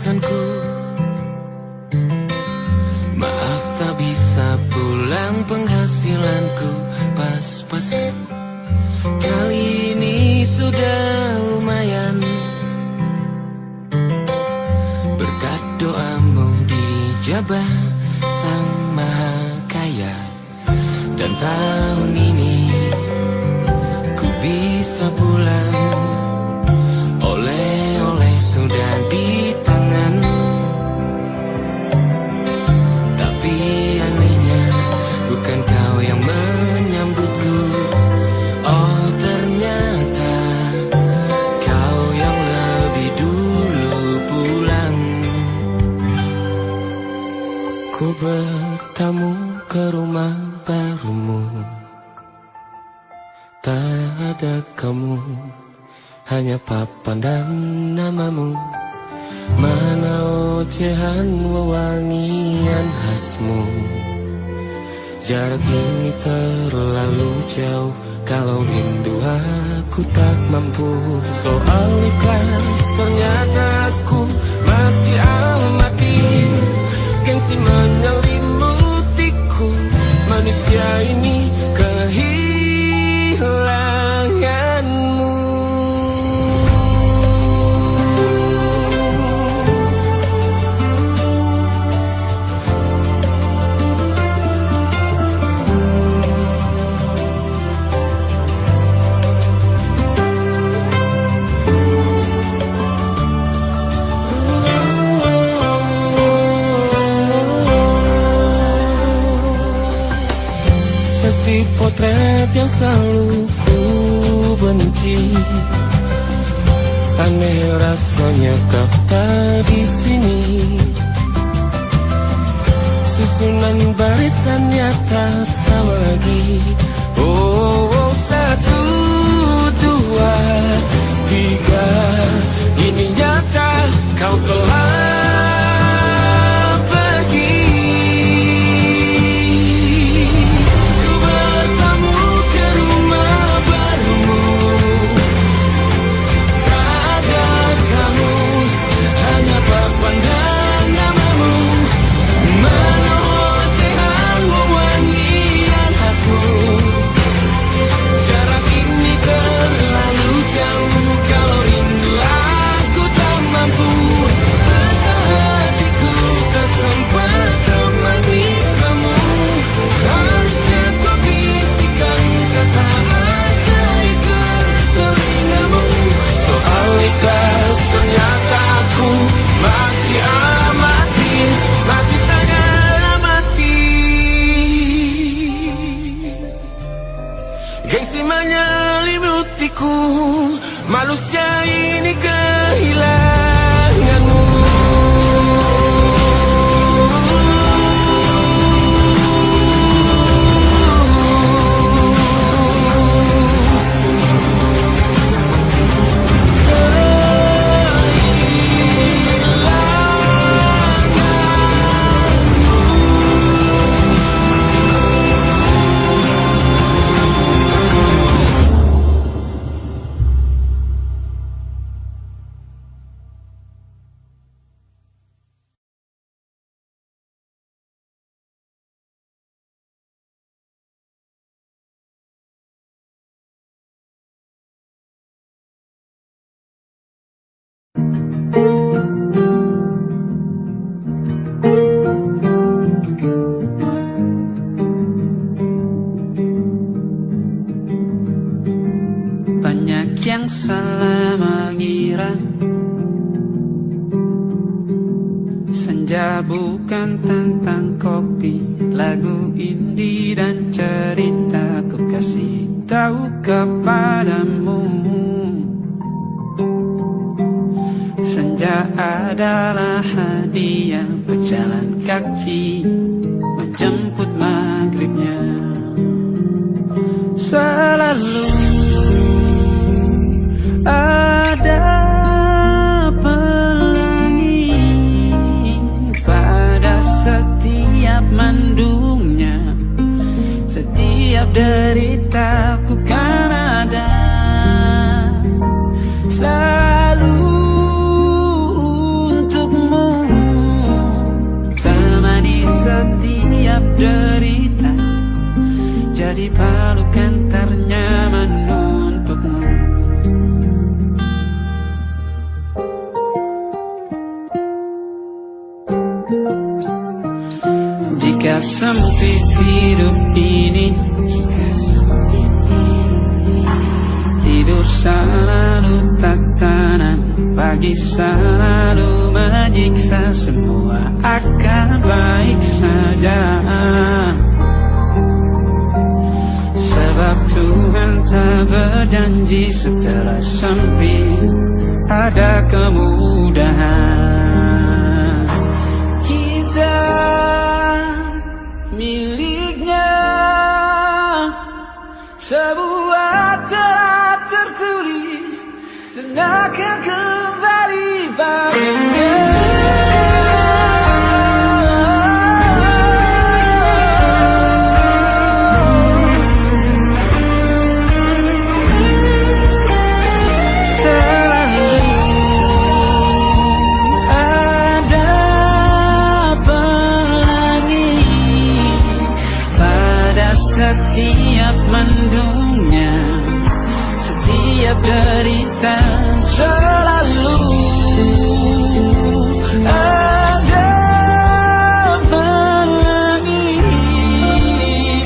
pesanku. Maaf tak bisa pulang, penghasilanku pas-pasan. Kali ini sudah lumayan, berkat doamu dijabah Sang Maha Kaya. Dan tahun ini ku bisa pulang, oleh-oleh sudah di tangan. Tapi anehnya bukan kau yang menyambutku. Oh ternyata kau yang lebih dulu pulang. Ku bertamu ke rumah barumu, tak ada kamu, hanya papan dan namamu. Mana ocehan wewangian khasmu. Jarak ini terlalu jauh, kalau rindu aku tak mampu. Soal ikhlas ternyata aku masih amati. Gengsi menyelimutiku, manusia ini kehilanganmu. Si potret yang selalu ku benci, aneh rasanya kau tak di sini. Susunan barisannya tak sama lagi. Oh, oh, 1, 2, 3, ini nyata kau telah ternyata aku masih amati, masih sangat amati. Gengsi menyelimutiku, manusia ini kehilanganmu. Banyak yang salah mengira senja bukan tentang kopi, lagu indie dan cerita. Ku kasih tahu kepadamu, senja adalah hadiah berjalan kaki menjemput maghribnya. Selalu ada pelangi pada setiap mendungnya, setiap deritaku kan ada. Selalu untukmu derita, jadi pelukan ternyaman untukmu. Jika sempit hidup ini, tidur selalu tatanan, pagi selalu menyiksa, semua akan baik saja. Sebab Tuhan tak berjanji setelah sempit ada kemudahan. Kita miliknya, sebuah telah tertulis dan akan kembali padanya. Setiap mendungnya, setiap derita, selalu ada pelangi.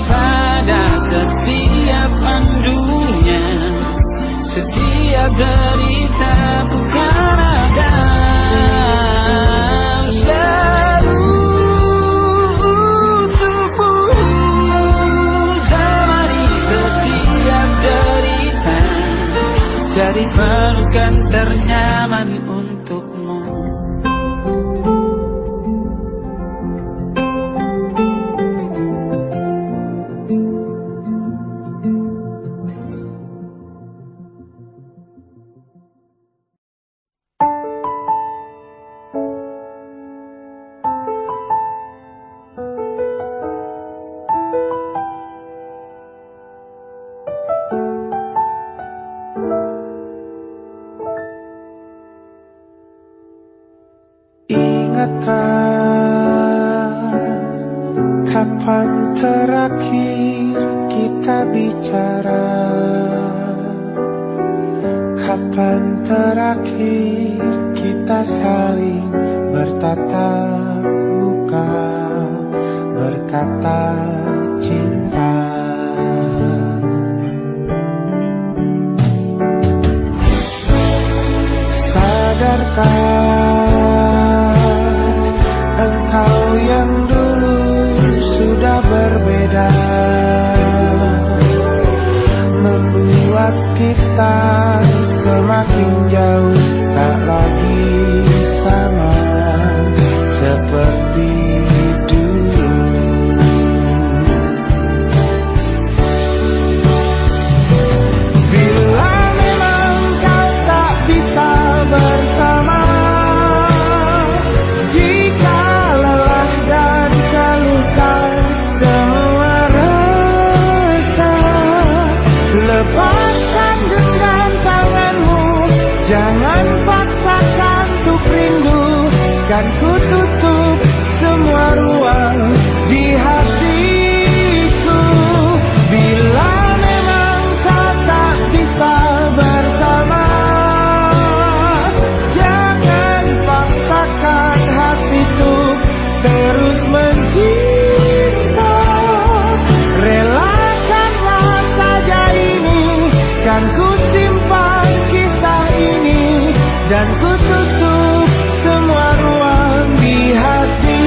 Pada setiap mendungnya, setiap derita, ku kan ada. Jadi pelukan ternyaman untukmu. Kapan terakhir kita bicara? Kapan terakhir kita saling bertatap muka, berkata cinta? Sadarkah engkau yang dulu sudah berbeda, membuat kita semakin jauh, tak lagi sama seperti dulu. Bila memang kau tak bisa bersama, jika lelah dan terluka semua rasa, lepaskan genggam tanganmu, jangan paksakan untuk rindu, kan ku tutup semua ruang di hatiku. Bila memang kau tak bisa bersama, jangan paksakan hatiku terus mencinta. Relakanlah saja ini, kan ku simpan kisah ini, dan ku tutup semua ruang di hatiku.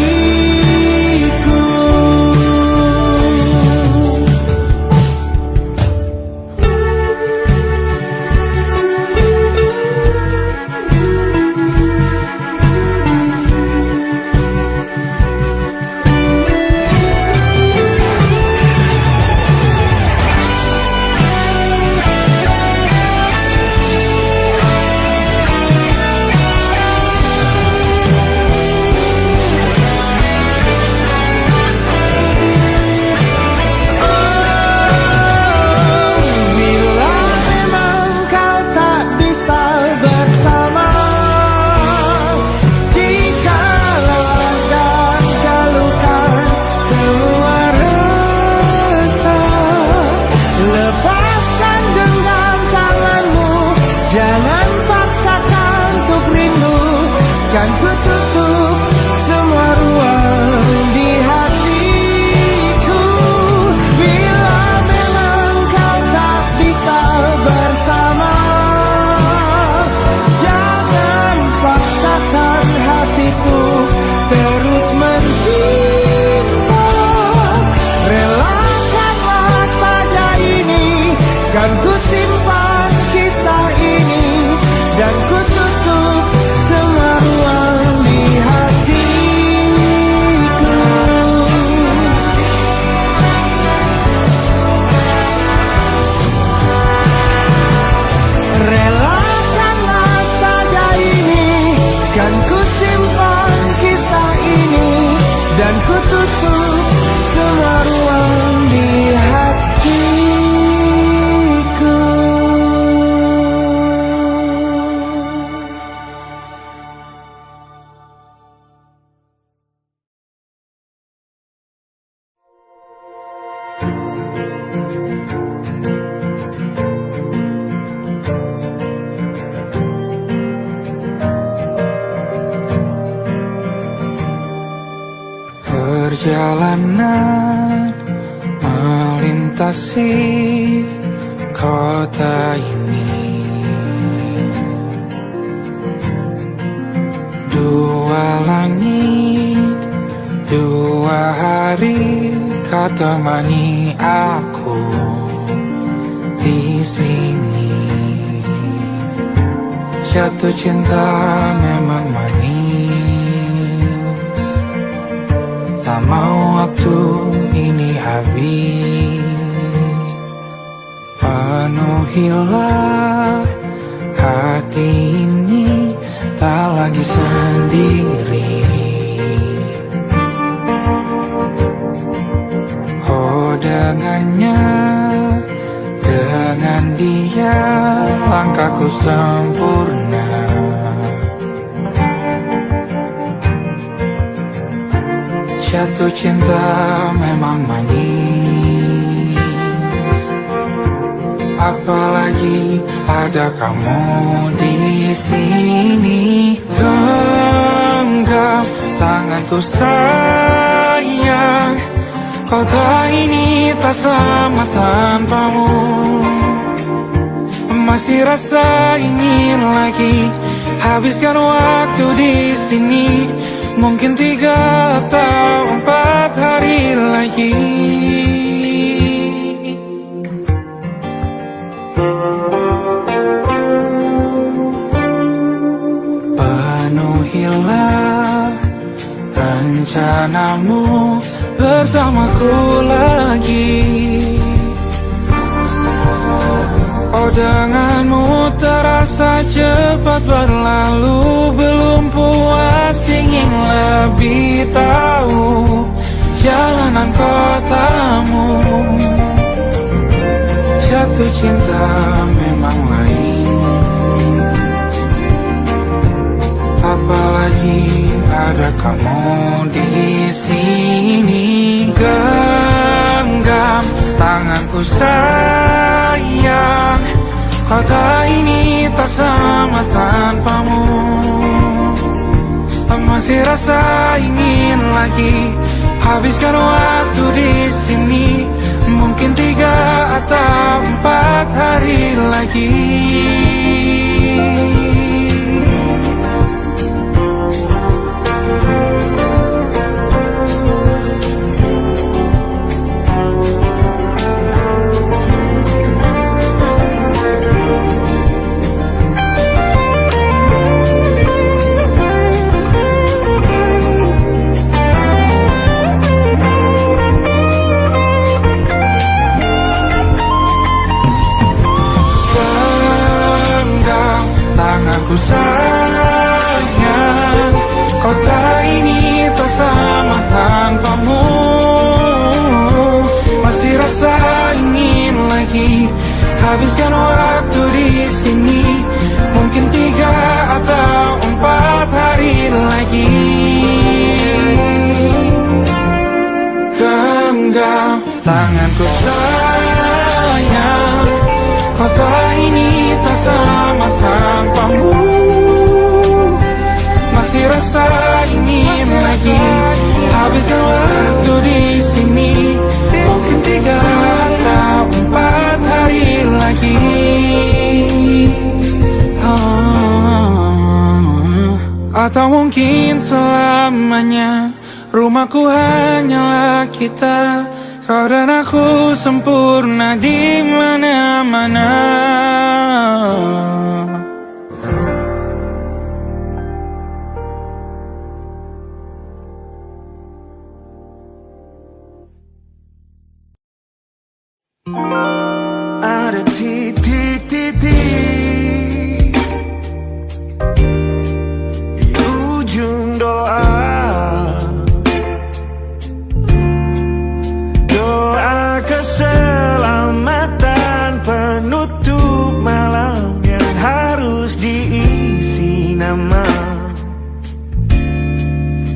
kan ku tutup semua ruang di hatiku. Bila memang kau tak bisa bersama, jangan paksakan hatiku terus mencinta. Relakanlah saja ini, kan ku simpan kisah ini, dan ku tutup semua ruang di hatiku. Relakanlah saja ini, kan ku simpan kisah ini, dan ku tutup semua ruang di hatiku. Perjalanan melintasi kota ini, dua langit, dua hari kau temani aku di sini. Jatuh cinta memang manis, tak mau waktu ini habis. Penuhilah hati ini, tak lagi sendiri. Oh dengannya, dengan dia langkahku sempurna. Jatuh cinta memang manis, apalagi ada kamu di sini. Genggam tanganku sayang, kota ini tak sama tanpamu. Masih rasa ingin lagi habiskan waktu di sini. Mungkin 3 atau 4 hari lagi. Penuhilah rencanamu bersamaku lagi. Oh denganmu terasa cepat berlalu, belum puas ingin lebih tahu jalanan kotamu. Jatuh cinta memang lain, apalagi ada kamu di sini. Genggam tanganku sayang, kota ini tak sama tanpamu. Masih rasa ingin lagi habiskan waktu di sini. Mungkin 3 atau 4 hari lagi. Tanganku sayang, kota ini tak sama tanpamu. Masih rasa ingin lagi habiskan waktu di sini. Mungkin 3 atau 4 hari lagi. Genggam tanganku sayang, kota ini tak sama tanpamu. Masih Atau mungkin selamanya rumahku hanyalah kita, kau dan aku sempurna di mana-mana. Ada titik-titik di ujung doa, doa keselamatan penutup malam yang harus diisi nama.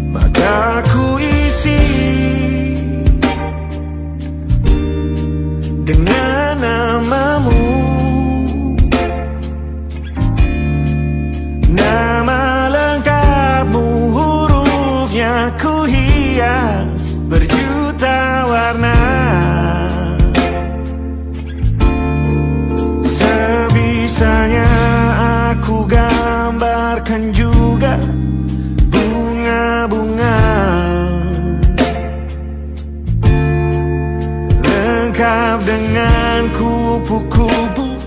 Maka ku isi dengan namamu, nama lengkapmu, hurufnya ku hias berjuta warna. Sebisanya aku gambarkan juga bunga-bunga lengkap dengan kupu-kupu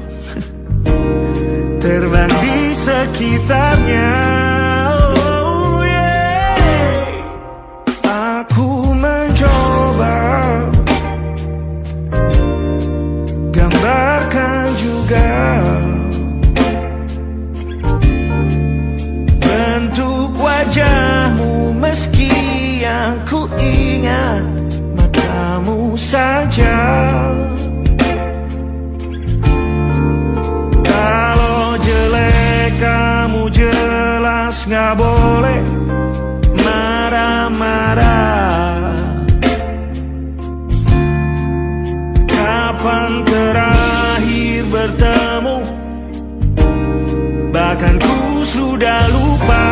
terbang di sekitarnya. Oh yeah. Aku mencoba gambarkan juga bentuk wajahmu, meski yang ku ingat matamu saja. Kalau jelek kamu jelas gak boleh marah-marah. Kapan terakhir bertemu, bahkan ku sudah lupa.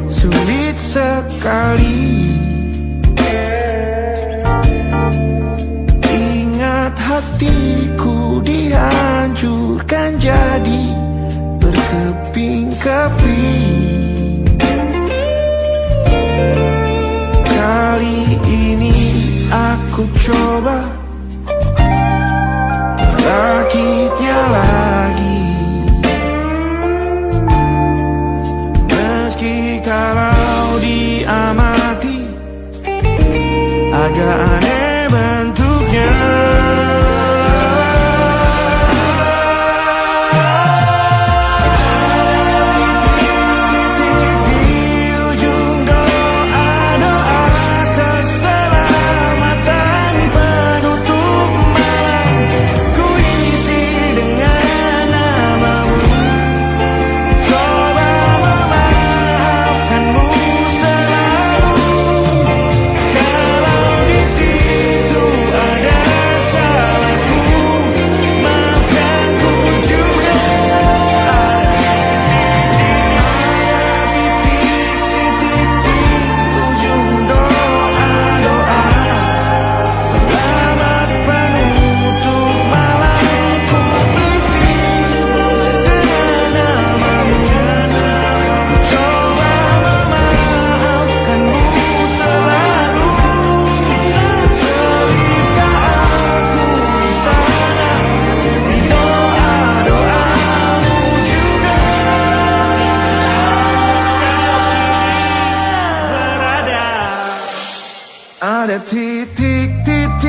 Sulit sekali ingat hatiku dihancurkan jadi berkeping-keping. Kali ini aku coba merakitnya lagi. Meski kalau diamati agak aneh bentuknya. See pada titik-titik.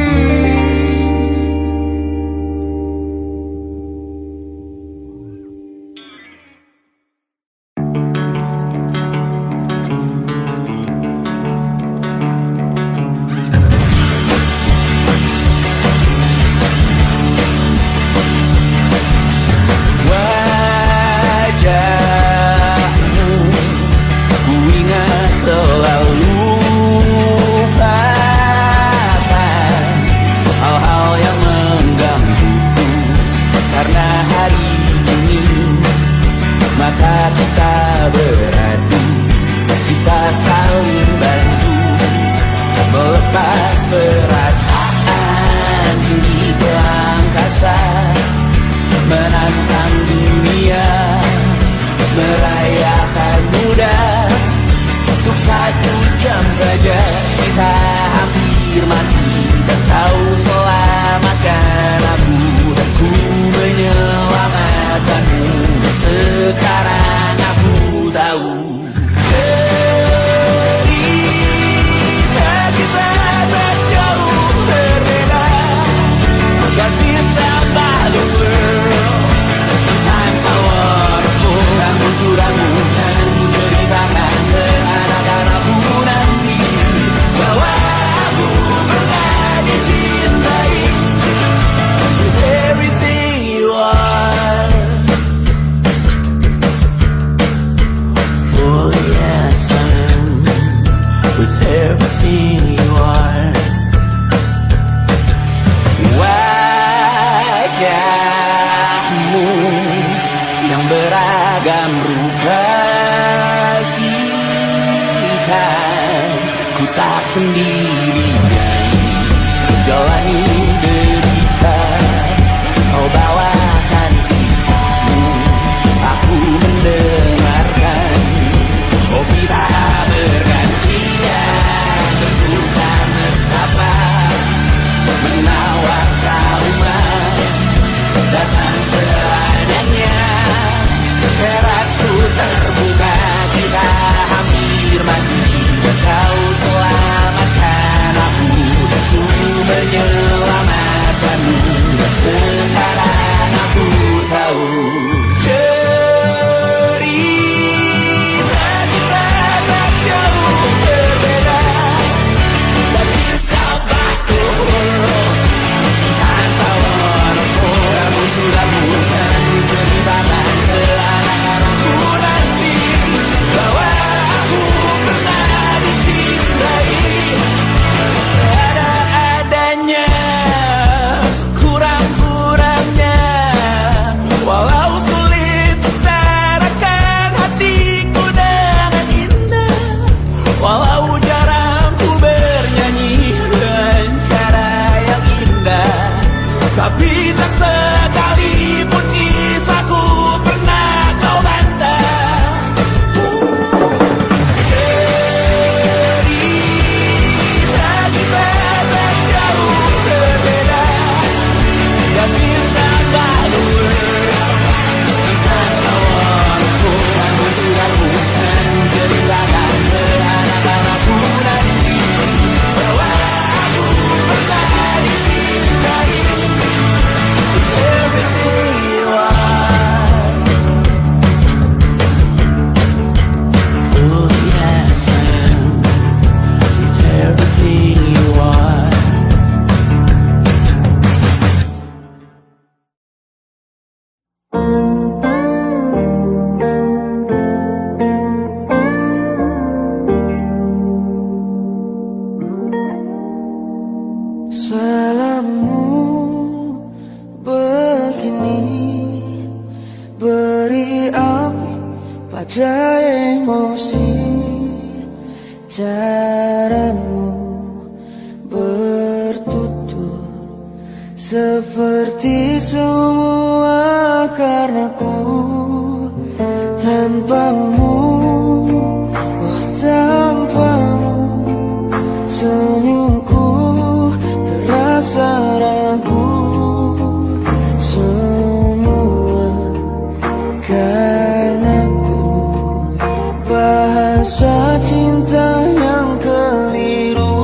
Bahasa cinta yang keliru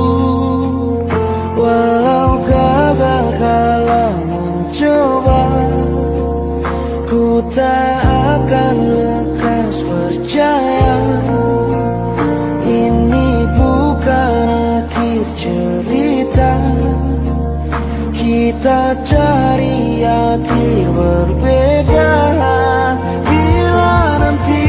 Kita cari akhir berbeda. Bila nanti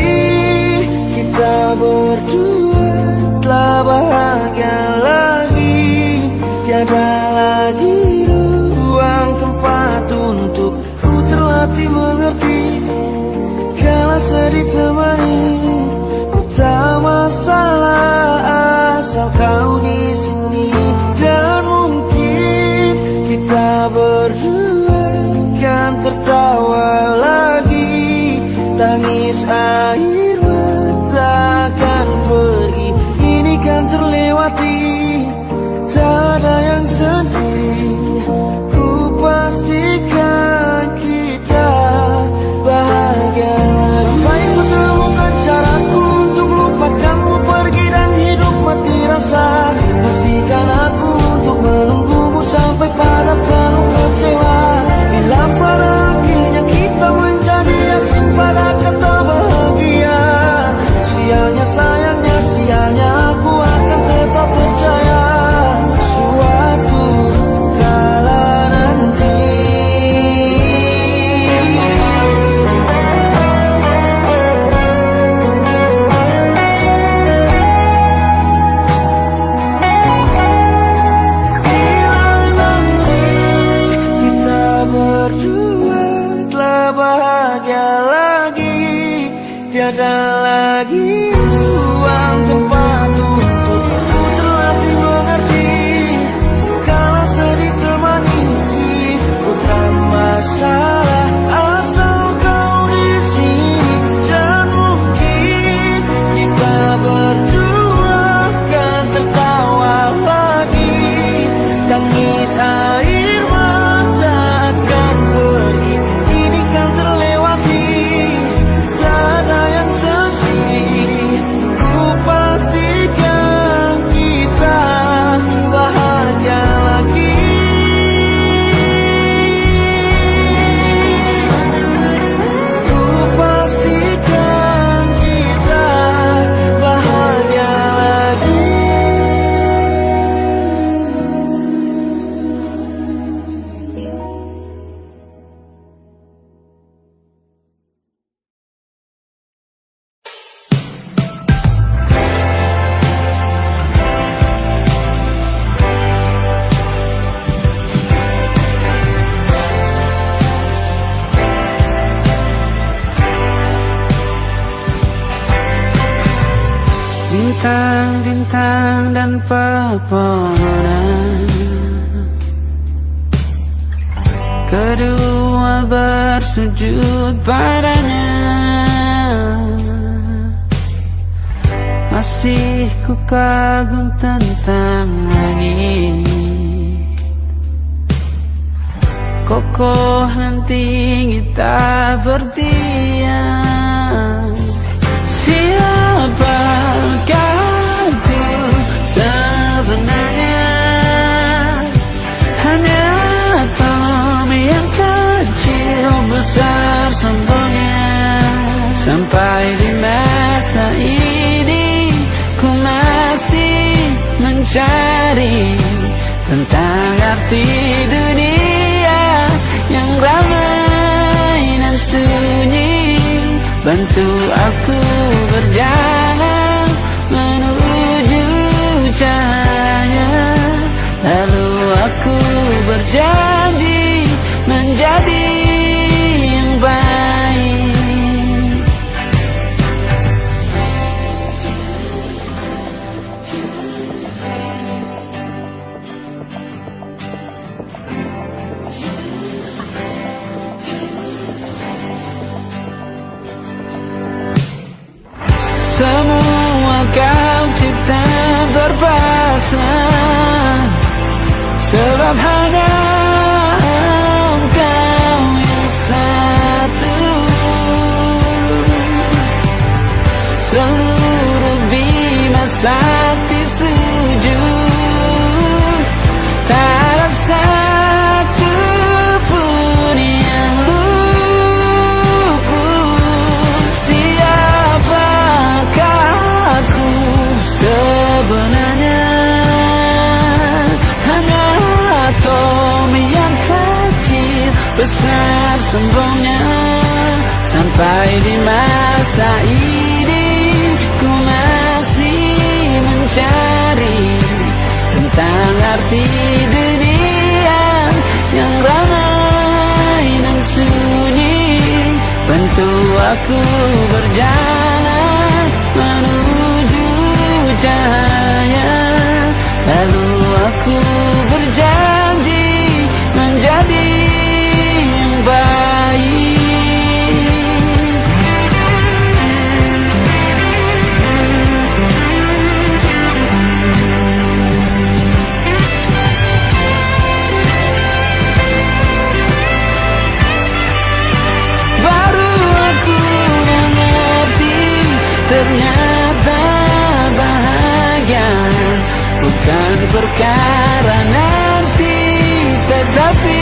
kita berdua telah bahagia lagi, tiada lagi ruang tempat untuk ku terlatih mengerti. Kalau sedih temani, ku tak masalah asal kau di sini. Dan mungkin kita berdua kan tertawa lagi, tangis air mata akan pergi, ini kan terlewati. Tak ada yang sendiri, ku pastikan kita bahagia lagi. Sampai ku temukan caraku untuk lupakanmu pergi dan hidup mati rasa. Pastikan aku untuk menunggumu sampai pada penuh kecewa. Bila pada akhirnya kita menjadi asing pada kata bahagia, sialnya sayangnya sialnya aku akan tetap percaya suatu kala nanti. Berdua telah bahagia lagi, tiada lagi ruang tempat untuk ku terlatih mengerti. Kalau sedih temani, ku tak masalah asal kau di sini. Dan mungkin kita berdua kan tertawa lagi, tangis air mata akan pergi, ini kan terlewati. Tak ada yang sendiri, ku pastikan kita bahagia lagi. Ku pastikan kita bahagia lagi. Bintang-bintang dan pepohonan, kedua bersujud padanya. Masih ku kagum tentang langit, kokoh dan tinggi tak berdiam. Siapakah aku sebenarnya? Hanya Tom yang kecil besar sombongnya. Sampai di masa ini ku masih mencari tentang arti dunia yang ramai dan sunyi. Bantu aku berjalan menuju cahaya, lalu aku berjanji menjadi yang baik. Semua kau cipta berpasrah, sebab hanya Engkau yang satu. Seluruh bima sakti sujud, tak ada satu pun yang luput. Siapakah aku sebenarnya? Hanya Tom yang besar sombongnya. Sampai di masa ini ku masih mencari tentang arti dunia yang ramai dan sunyi. Bantu aku berjalan menuju cahaya, lalu aku berjanji menjadi yang baik. Baru aku mengerti ternyata bahagia bukan perkara nanti, tetapi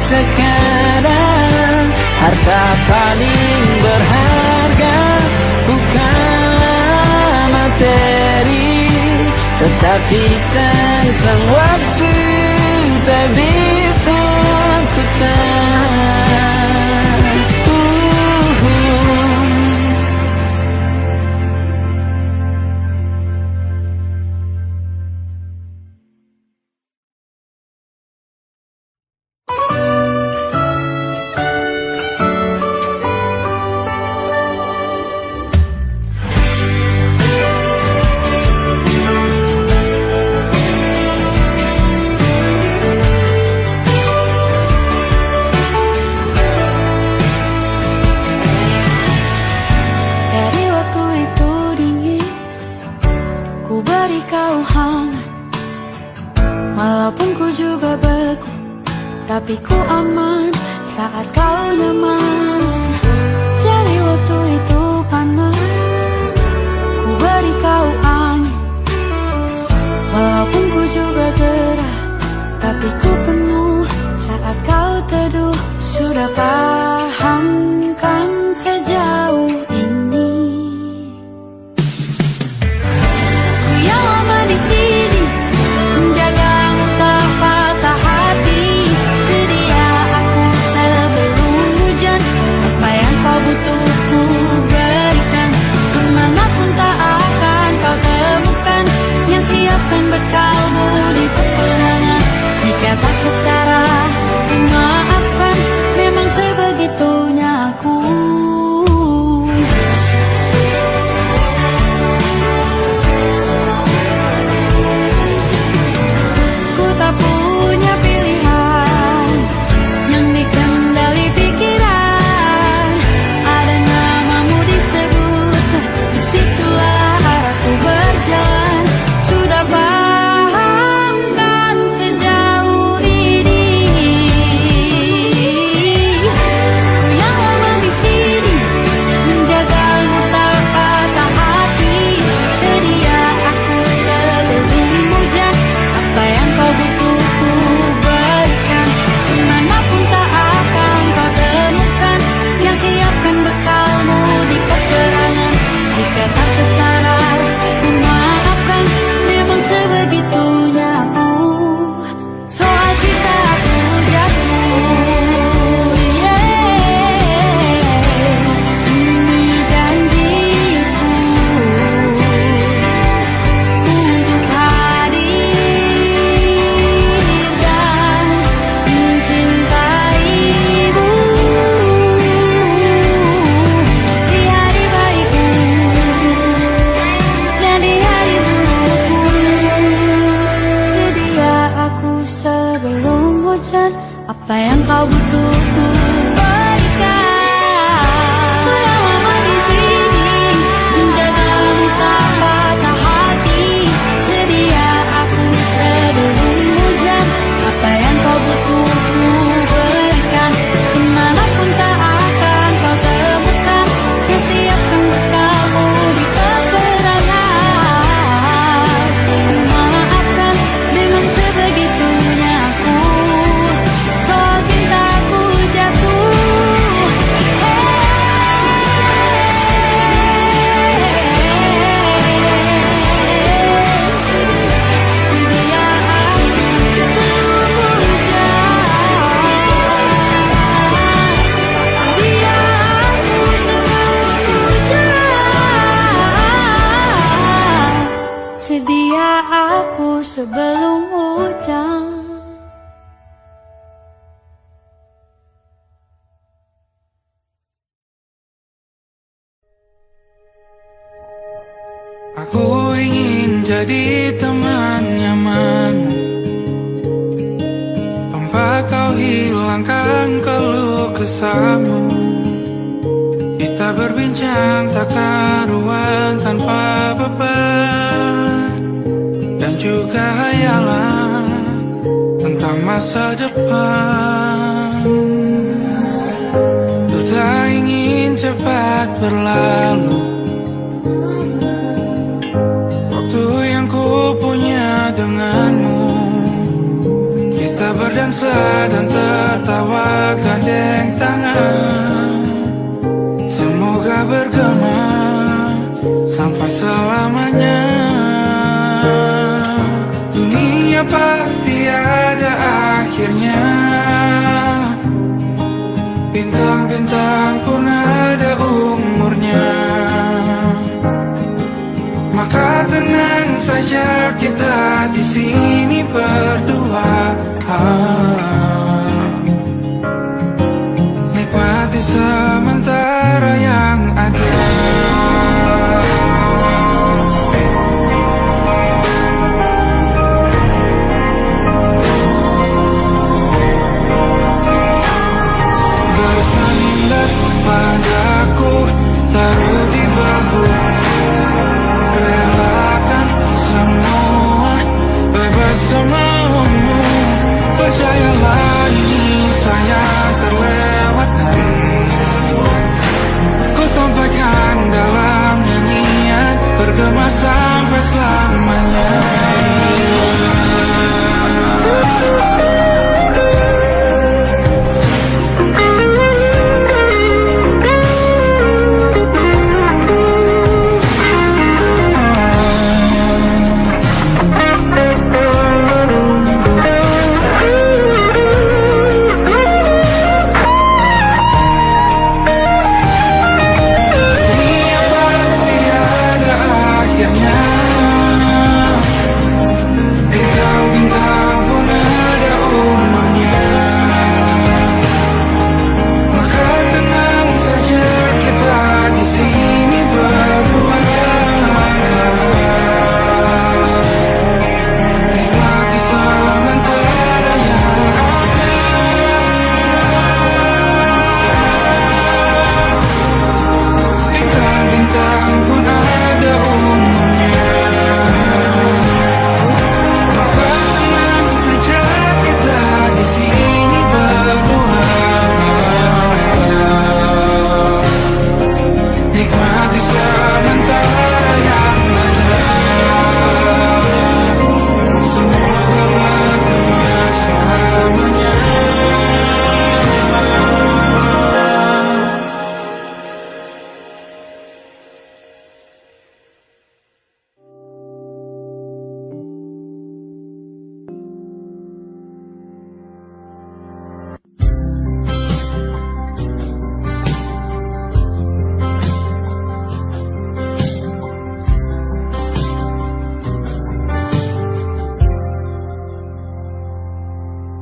sekarang. Harta paling berharga bukanlah materi, tetapi tentang waktu tak bisa ku tahan. Tapi ku aman saat kau nyaman. Jadi waktu itu panas, ku beri kau angin. Walaupun ku juga gerah, tapi ku penuh saat kau teduh. Sudah paham kan sejauh ini? Ku yang lama di sini menjagamu tak patah hati. Butuh ku berikan, kemanapun tak akan kau temukan yang siapkan bekalmu di peperangan. Jika tak setara, ku maafkan, memang sebegitunya aku. Ku tak punya pilihan yang dikendali pikiran. Apa yang kau butuh ku berikan. Ku yang lama di sini menjagamu tak patah hati. Sedia aku sebelum hujan. Apa yang kau butuh ku berikan. Kemanapun tak akan kau temukan yang siapkan bekalmu di peperangan. Maafkan, memang sebegitunya aku. Cintaku sebelum hujan. Aku ingin jadi teman nyaman, tempat kau hilangkan keluh kesahmu. Kita berbincang tak karuan tanpa beban, dan juga hayalan tentang masa depan. Ku tak ingin cepat berlalu waktu yang ku punya denganmu. Kita berdansa dan tertawa gandeng tangan, semoga bergema sampai selamanya. Dunia pasti ada akhirnya, bintang-bintang pun ada umurnya. Maka tenang saja kita di sini berdua, nikmati sementara yang ada. Bersandar padaku, taruh di bahu, relakan semua, bebas semaumu. Percayalah ini saya terlewatkan, ku sampaikan dalam nyanyian, bergema sampai selamanya.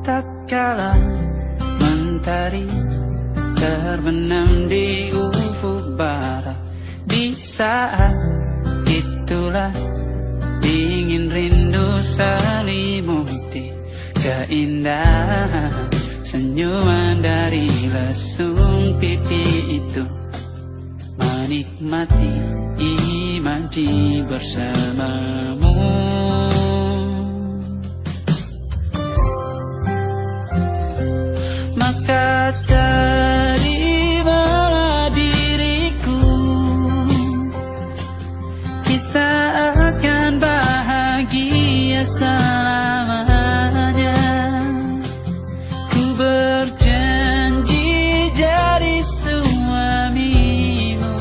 Tatkala mentari terbenam di ufuk barat, di saat itulah dingin rindu selimuti keindahan senyuman dari lesung pipi itu. Menikmati imaji bersamamu, maka terimalah diriku, kita akan bahagia selamanya. Ku berjanji jadi suamimu,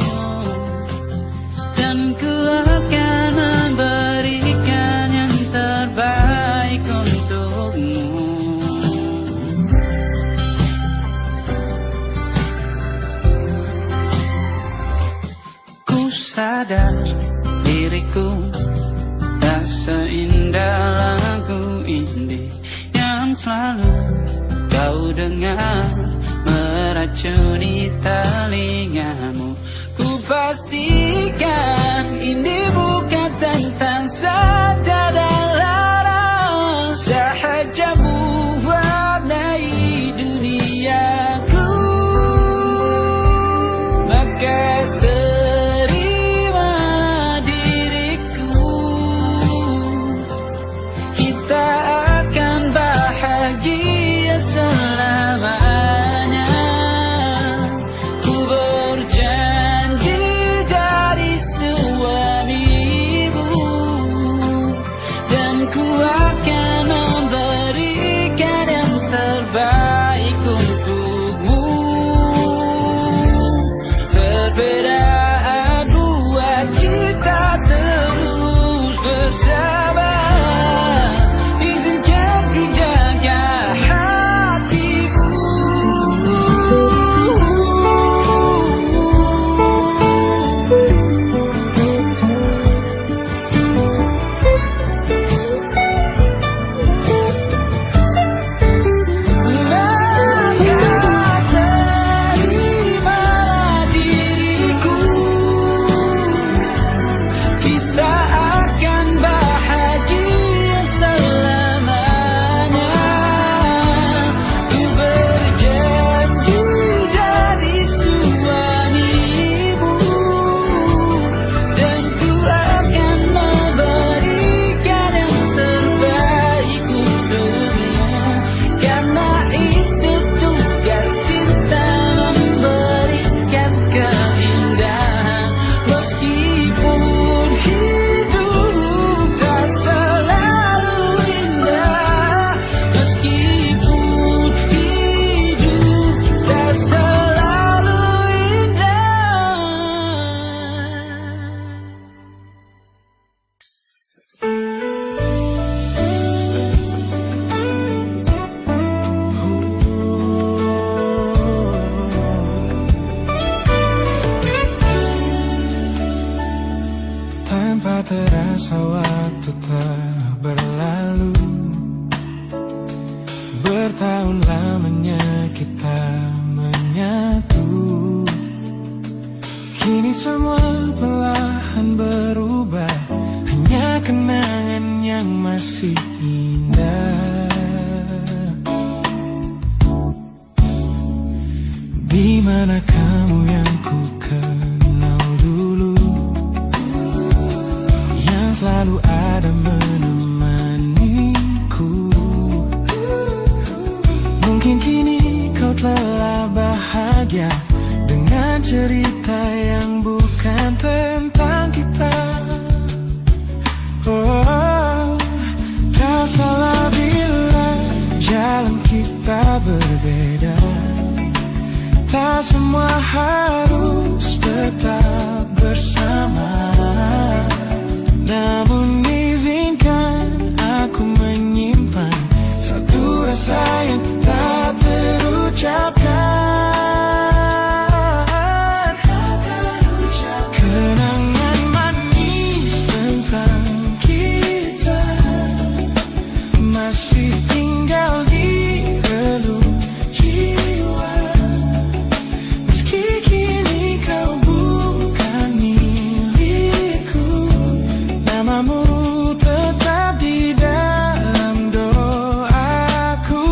dan ku akan memberikan yang terbaik untukmu. Sadar diriku tak seindah dengar meracuni telingamu. Ku pastikan ini bukan tentang saja dan lara, sahaja mewarnai duniaku. Maka terima diriku, kita akan bahagia selamanya. Ku berjanji jadi suamimu, dan ku akan memberikan yang terbaik untukmu. Perbedaan buat kita terus bersama. Izinkan ku jaga hatimu. Maka terimalah diriku, kita akan bahagia selamanya. Ku berjanji jadi suamimu, dan ku akan memberikan yang terbaik untukmu. Karena itu tugas cinta, memberikan keindahan. Meskipun hidup tak selalu indah, meskipun hidup tak selalu indah. Tanpa terasa waktu telah berlalu, bertahun lamanya kita menyatu. Kini semua perlahan berubah, hanya kenangan yang masih indah. Di mana kamu yang ku kenal dulu, yang selalu ada menemaniku. Mungkin kini kau telah bahagia dengan cerita yang bukan tentang kita. Oh, tak salah bila jalan kita berbeda. Tak semua harus tetap bersama. Namun izinkan aku menyimpan satu rasa yang tak terucapkan. Kenangan manis tentang kita masih tinggal di relung jiwa. Meski kini kau bukan milikku, namamu tetap di dalam doaku.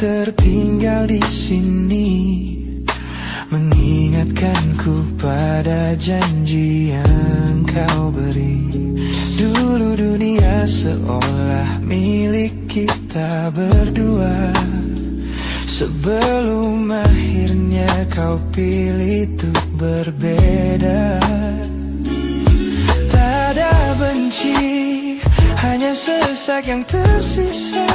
tertinggal di sini, mengingatkanku pada janji yang kau beri. Dulu dunia seolah milik kita berdua, sebelum akhirnya kau pilih untuk berbeda. Tak ada benci, hanya sesak yang tersisa,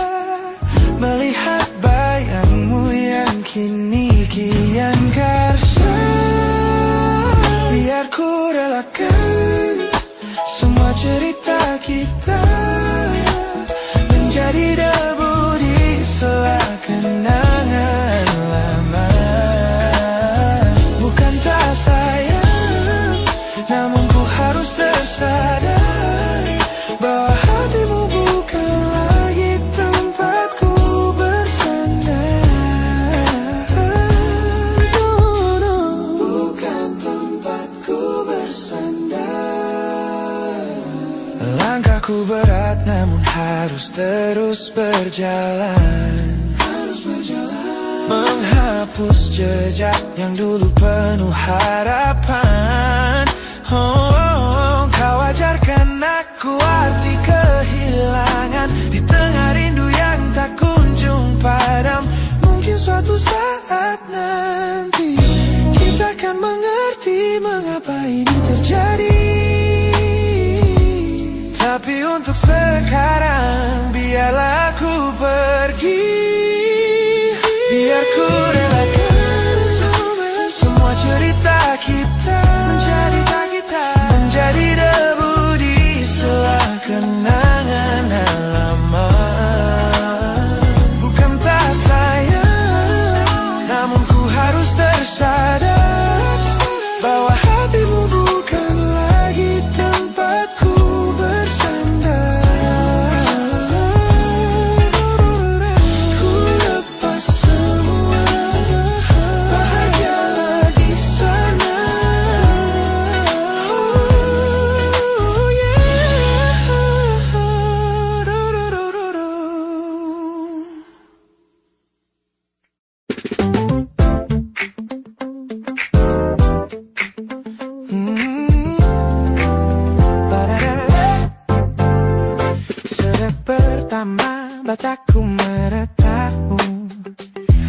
melihat bayangmu yang kini kian karsa. Biar ku relakan semua cerita kita menjadi debu di sela kenangan lama. Bukan tak sayang, namun ku harus tersadar bahwa hatimu bukan lagi tempatku bersandar. Bukan tempatku bersandar. Langkahku berat namun harus terus berjalan, menghapus jejak yang dulu penuh harapan. Kau ajarkan aku arti kehilangan di tengah rindu yang tak kunjung padam. Mungkin suatu saat nanti kita akan mengerti mengapa ini terjadi. Tapi untuk sekarang biarlah aku pergi. Biar ku relakan semua cerita kita menjadi debu di sela kenangan lama. Bukan tak sayang, namun ku harus tersadar bahwa hatimu bukan lagi tempatku bersandar. Ku lepas semua, bahagialah di sana. Oh yeah. Sejak pertama mataku menatapmu,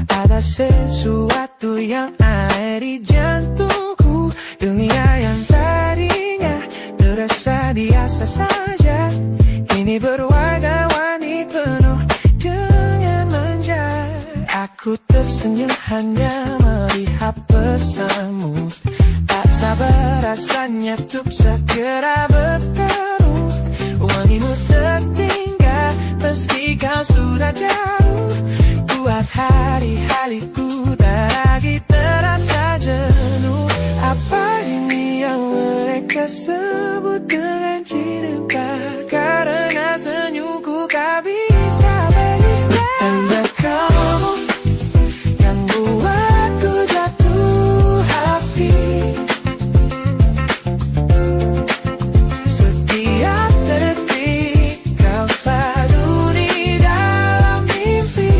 ada sesuatu yang ada di jantungku. Dunia yang tadinya terasa biasa saja, ini berwarna-warni penuh dengan manja. Aku tersenyum hanya melihat pesanmu, tak sabar rasanya untuk segera bertemu. Wangimu tertinggal meski kau sudah jauh, buat hari-hariku tak lagi terasa jenuh. Apa ini yang mereka sebut dengan cinta? Karena senyumku tak bisa beristirahat. Anda kamu yang buatku jatuh hati. Setiap detik kau selalu di dalam mimpi.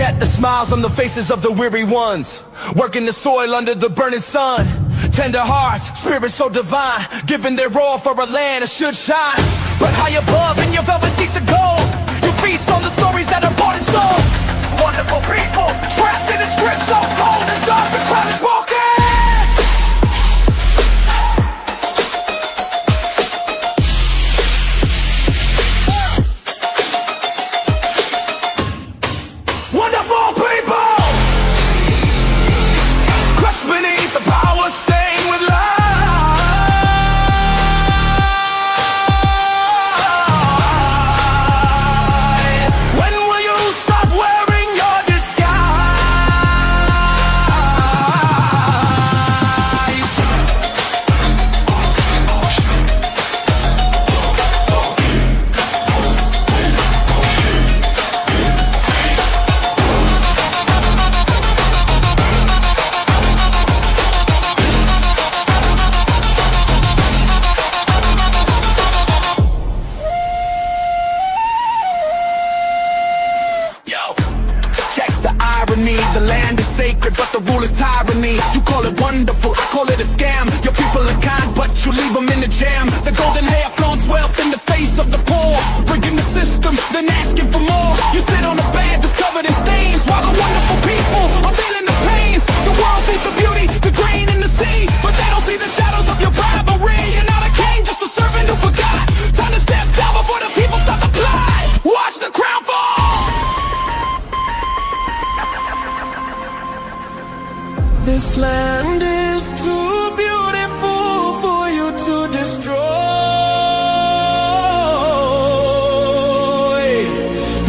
set the smiles on the faces of the weary ones, working the soil under the burning sun. Tender hearts, spirits so divine, giving their all for a land that should shine. But high above in your velvet seats of gold, you feast on the stories that are bought and sold. Wonderful people, trapped in a script so cold and dark, the crowd is walking. Wonderful people, crushed beneath the power, stained with light. When will you stop wearing your disguise? Check the irony, the land is sacred, but the rule is tyranny. You call it wonderful, I call it a scam. Your people are kind, but you leave them in the jam. The golden hair flaunts wealth in the face of the poor, breaking the system, then asking for more. You sit on a bed that's covered in stains, while the wonderful people are feeling the pains. The world sees the beauty, the grain in the sea, but they don't see the shadows of your bribery. You're not a king, just a servant who forgot. Time to step down before the people start to plot. Watch the crown fall. This land is too beautiful for you to destroy.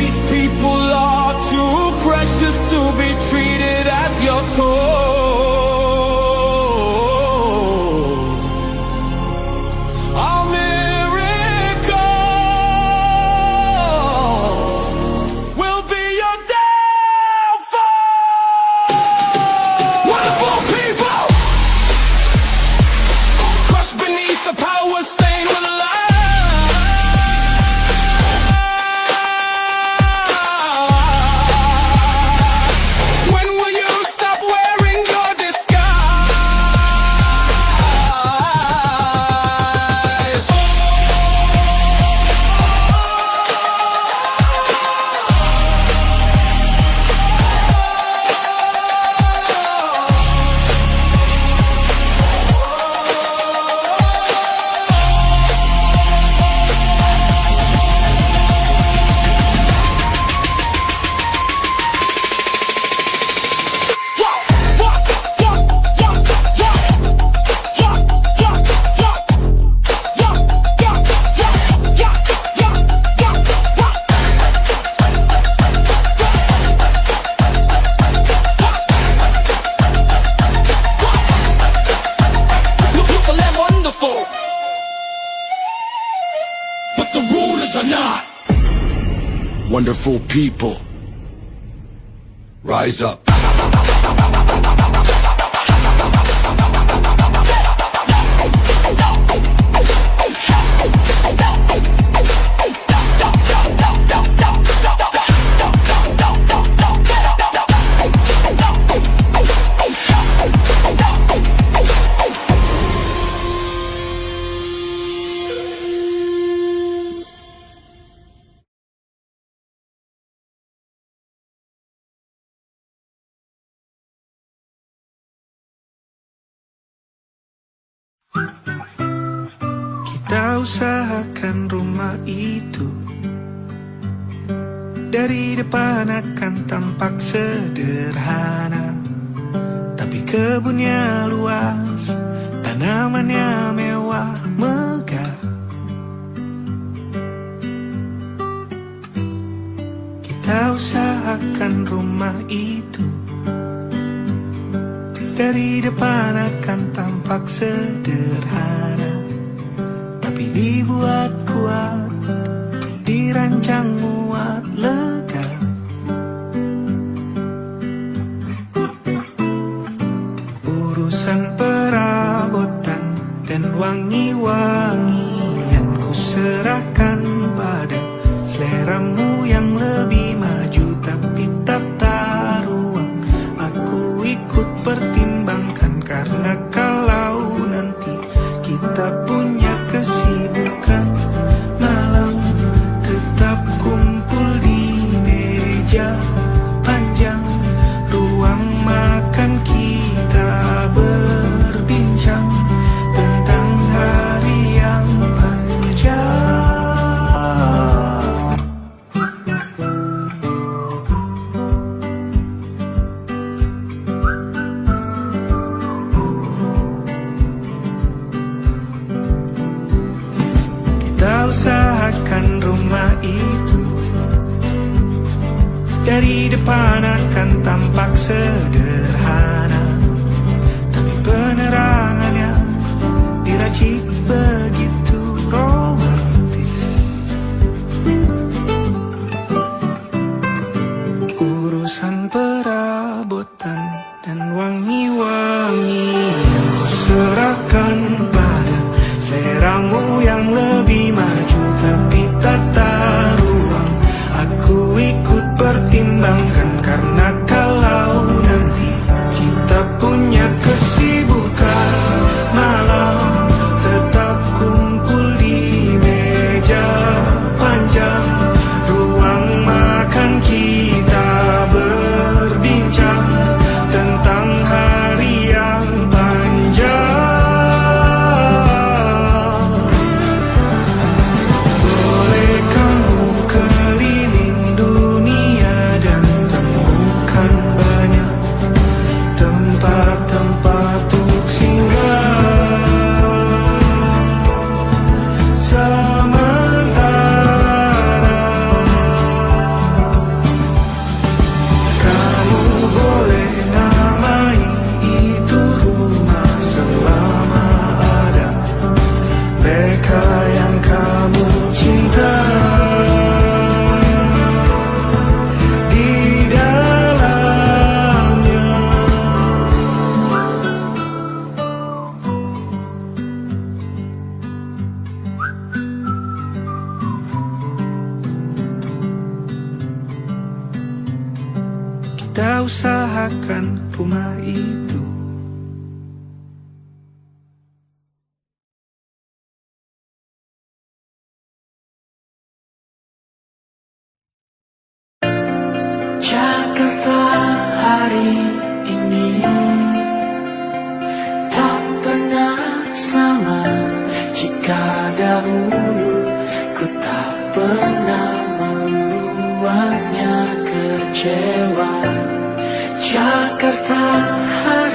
These people are too precious to be treated as your toy. A miracle will be your downfall. Wonderful people, crushed beneath the power, stained with light. When will you stop wearing your disguise? Beautiful and wonderful, but the rulers are not. Wonderful people, rise up. Kita usahakan rumah itu dari depan akan tampak sederhana, tapi kebunnya luas, tanamannya mewah megah. Kita usahakan rumah itu dari depan akan tampak sederhana, tapi dibuat kuat, dirancang muat lega. Urusan perabotan dan wangi-wangian ku serahkan pada seleramu yang lebih maju, tapi tetap Dari depan akan tampak sederhana, tapi penerangannya diracik begitu romantis. Urusan perabotan dan wangi-wangi yang kuserahkan pada seleramu yang lebih maju, tapi tata ruang aku ikut pertimbangkan, karena kalau nanti kita punya kesibukan malam, tetap kumpul di meja panjang ruang makan, kita berbincang tentang hari yang panjang. Boleh kamu keliling dunia dan temukan banyak tempat-tempat untuk singgah. Sementara kamu boleh namai itu rumah selama ada mereka yang kamu cinta di dalamnya. Kita usahakan rumah itu. Jakarta hari ini tak pernah sama. Jika dahulu ku tak pernah membuatnya kecewa. Jakarta hari